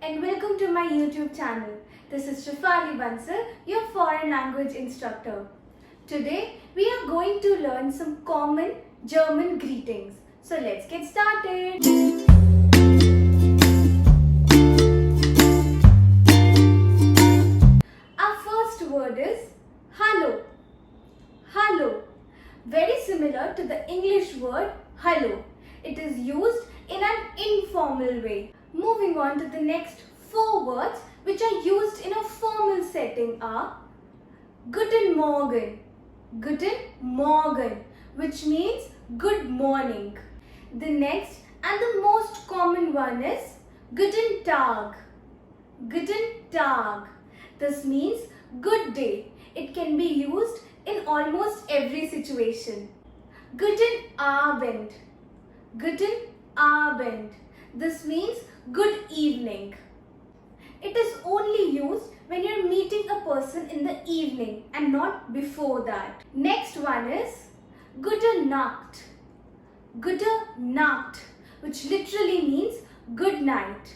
and welcome to my YouTube channel. This is Shefali Bansal, your foreign language instructor. Today we are going to learn some common German greetings. So let's get started. Our first word is hallo. Hallo. Very similar to the English word hello. It is used in an informal way. Moving on to the next four words which are used in a formal setting are Guten morgen. Guten morgen, which means good morning. The next and the most common one is Guten Tag. Guten Tag. This means good day. It can be used in almost every situation. Guten Abend. Guten Abend. This means good evening. It is only used when you are meeting a person in the evening and not before that. Next one is Gute Nacht. Gute Nacht, which literally means good night.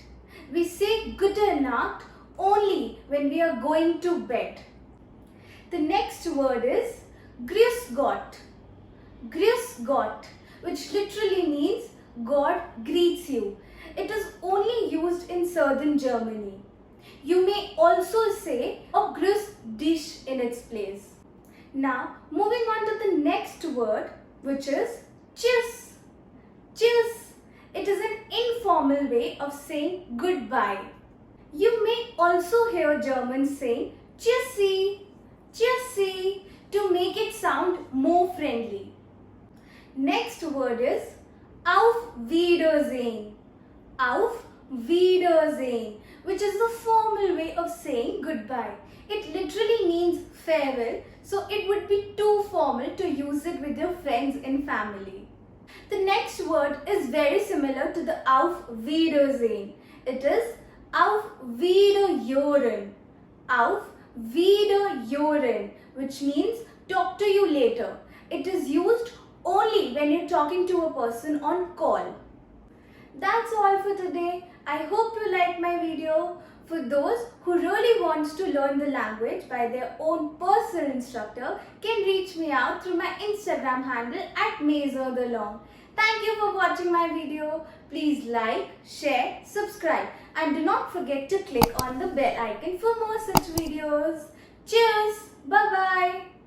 We say Gute Nacht only when we are going to bed. The next word is Grüß Gott. Grüß Gott, which literally means God greets you. It is only used in southern Germany. You may also say a Grüß dich in its place. Now, moving on to the next word, which is tschüss. Tschüss. It is an informal way of saying goodbye. You may also hear Germans saying tschüssi, tschüssi to make it sound more friendly. Next word is auf Wiedersehen. Auf Wiedersehen, which is the formal way of saying goodbye. It literally means farewell, so it would be too formal to use it with your friends and family. The next word is very similar to the auf Wiedersehen. It is auf wiederhören. Auf wiederhören, which means talk to you later. It is used only when you're talking to a person on call. That's all for today. I hope you liked my video. For those who really want to learn the language by their own personal instructor, can reach me out through my Instagram handle at Maison de Langues. Thank you for watching my video. Please like, share, subscribe, and do not forget to click on the bell icon for more such videos. Cheers! Bye-bye!